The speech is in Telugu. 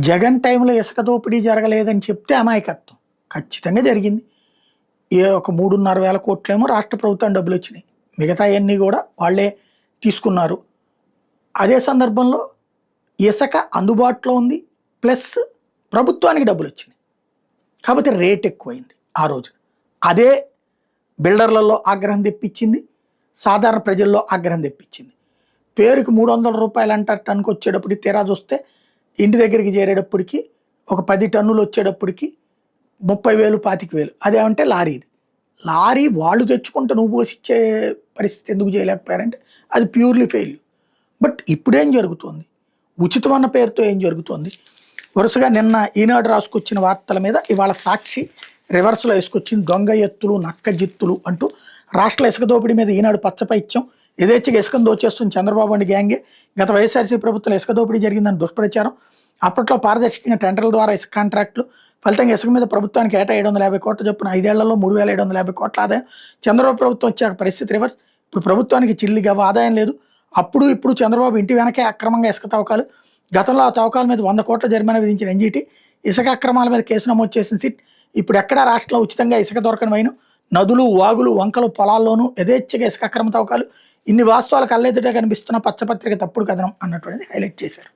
జగన్ టైంలో ఇసుక దోపిడీ జరగలేదని చెప్తే అమాయకత్వం. ఖచ్చితంగా జరిగింది. ఒక 3,500 కోట్లేమో రాష్ట్ర ప్రభుత్వం డబ్బులు వచ్చినాయి. మిగతాయన్నీ కూడా వాళ్ళే తీసుకున్నారు. అదే సందర్భంలో ఇసుక అందుబాటులో ఉంది. ప్లస్ ప్రభుత్వానికి డబ్బులు వచ్చినాయి. కాకపోతే రేట్ ఎక్కువైంది ఆ రోజు. అదే బిల్డర్లలో ఆగ్రహం తెప్పించింది. సాధారణ ప్రజల్లో ఆగ్రహం తెప్పించింది. పేరుకి 300 రూపాయలు అంట టన్నుకి వచ్చేటప్పటికి తీరా చూస్తే ఇంటి దగ్గరికి చేరేటప్పటికి ఒక 10 టన్నులు వచ్చేటప్పటికి 30,000 25,000. అదేమంటే లారీది. లారీ వాళ్ళు తెచ్చుకుంటే నువ్వు పోసిచ్చే పరిస్థితి ఎందుకు చేయలేకపోయారంటే అది ప్యూర్లీ ఫెయిల్యూర్. బట్ ఇప్పుడేం జరుగుతుంది? ఉచితం అన్న పేరుతో ఏం జరుగుతుంది? వరుసగా నిన్న ఈనాడు రాసుకొచ్చిన వార్తల మీద ఇవాళ సాక్షి రివర్స్లో వేసుకొచ్చింది. దొంగ ఎత్తులు నక్క జిత్తులు అంటూ రాష్ట్ర ఇసుక దోపిడీ మీద ఈనాడు పచ్చపైత్యం. యథేచ్ఛగా ఇసుకను దోచేస్తుంది చంద్రబాబు అండ్ గ్యాంగే. గత వైఎస్ఆర్సీ ప్రభుత్వం ఇసుక దోపిడీ జరిగిందని దుష్ప్రచారం. అప్పట్లో పారదర్శకంగా టెండర్ల ద్వారా ఇసుక కాంట్రాక్టులు. ఫలితంగా ఇసుక మీద ప్రభుత్వానికి ఏటా 750 కోట్ల చొప్పున 5 ఏళ్లలో 3,750 కోట్ల ఆదాయం. చంద్రబాబు ప్రభుత్వం వచ్చాక పరిస్థితి రివర్స్. ఇప్పుడు ప్రభుత్వానికి చిల్లిగా ఆదాయం లేదు. అప్పుడు ఇప్పుడు చంద్రబాబు ఇంటి వెనకే అక్రమంగా ఇసుక తవ్వకాలు. గతంలో ఆ తవ్వకాల మీద 100 కోట్ల జరిమానా విధించిన ఎన్జీటీ ఇసుక అక్రమాల మీద కేసు నమోదు చేసిన సిట్. ఇప్పుడు ఎక్కడా రాష్ట్రంలో ఉచితంగా ఇసుక దొరకని వైను. నదులు వాగులు వంకలు పొలాల్లోనూ యథేచ్ఛగా ఇసుక అక్రమ తవ్వకాలు. ఇన్ని వాస్తవాలకు అల్లెదుటే కనిపిస్తున్న పచ్చపత్రిక తప్పుడు కథనం అన్నటువంటిది హైలైట్ చేశారు.